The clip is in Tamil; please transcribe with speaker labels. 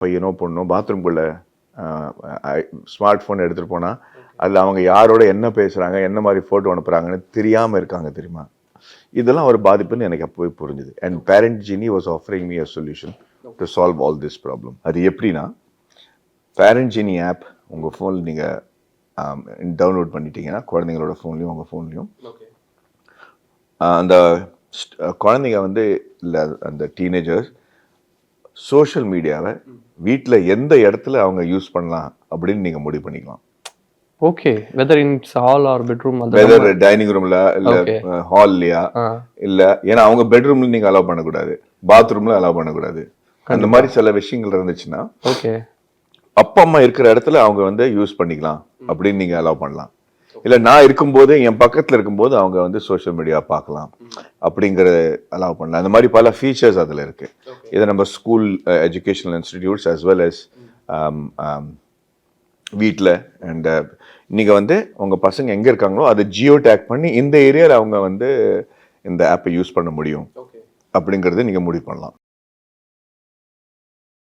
Speaker 1: பையனோ பொண்ணோ பாத்ரூம்குள்ளே ஸ்மார்ட் ஃபோன் எடுத்துகிட்டு போனால் அதில் அவங்க யாரோட என்ன பேசுகிறாங்க என்ன மாதிரி ஃபோட்டோ அனுப்புகிறாங்கன்னு தெரியாமல் இருக்காங்க தெரியுமா. இதெல்லாம் ஒரு பாதிப்புன்னு எனக்கு அப்போவே புரிஞ்சுது. அண்ட் பேரண்ட் ஜீனி was offering me a solution to solve all this problem. அது எப்படின்னா, பேரண்ட் ஜீனி ஆப் உங்கள் ஃபோனில் நீங்கள் டவுன்லோட் பண்ணிட்டீங்கன்னா குழந்தைங்களோட ஃபோன்லேயும் உங்கள் ஃபோன்லேயும் அந்த குழந்தைங்க வந்து இல்லை அந்த டீனேஜர்ஸ் சோஷியல் மீடியாவை வீட்டில் எந்த இடத்துல அவங்க யூஸ் பண்ணலாம் அப்படின்னு நீங்கள் முடிவு பண்ணிக்கலாம்.
Speaker 2: Okay, whether in hall or bedroom,
Speaker 1: whether dining ரூம்ல இல்ல ஹால்லையா இல்ல, ஏன்னா அவங்க பெட்ரூம்ல நீங்க அலோவ் பண்ணக்கூடாது, பாத்ரூம்ல அலோவ் பண்ணக்கூடாது. அந்த மாதிரி சில விஷயங்கள் இருந்துச்சுன்னா
Speaker 2: ஓகே
Speaker 1: அப்பா அம்மா இருக்கிற இடத்துல அவங்க வந்து யூஸ் பண்ணிக்கலாம் அப்படின்னு நீங்க அலோவ் பண்ணலாம். இல்லை நான் இருக்கும்போது என் பக்கத்தில் இருக்கும்போது அவங்க வந்து சோஷியல் மீடியா பார்க்கலாம் அப்படிங்கிற அலோவ் பண்ணலாம். அந்த மாதிரி பல ஃபீச்சர்ஸ் அதில் இருக்கு. இதை நம்ம school educational institutes as well as வீட்டில் அண்ட் நீங்கள் வந்து உங்கள் பசங்க எங்கே இருக்காங்களோ அதை ஜியோ டேக் பண்ணி இந்த ஏரியாவில் அவங்க வந்து இந்த ஆப்பை யூஸ் பண்ண முடியும் அப்படிங்கிறத நீங்கள் முடிவு பண்ணலாம்.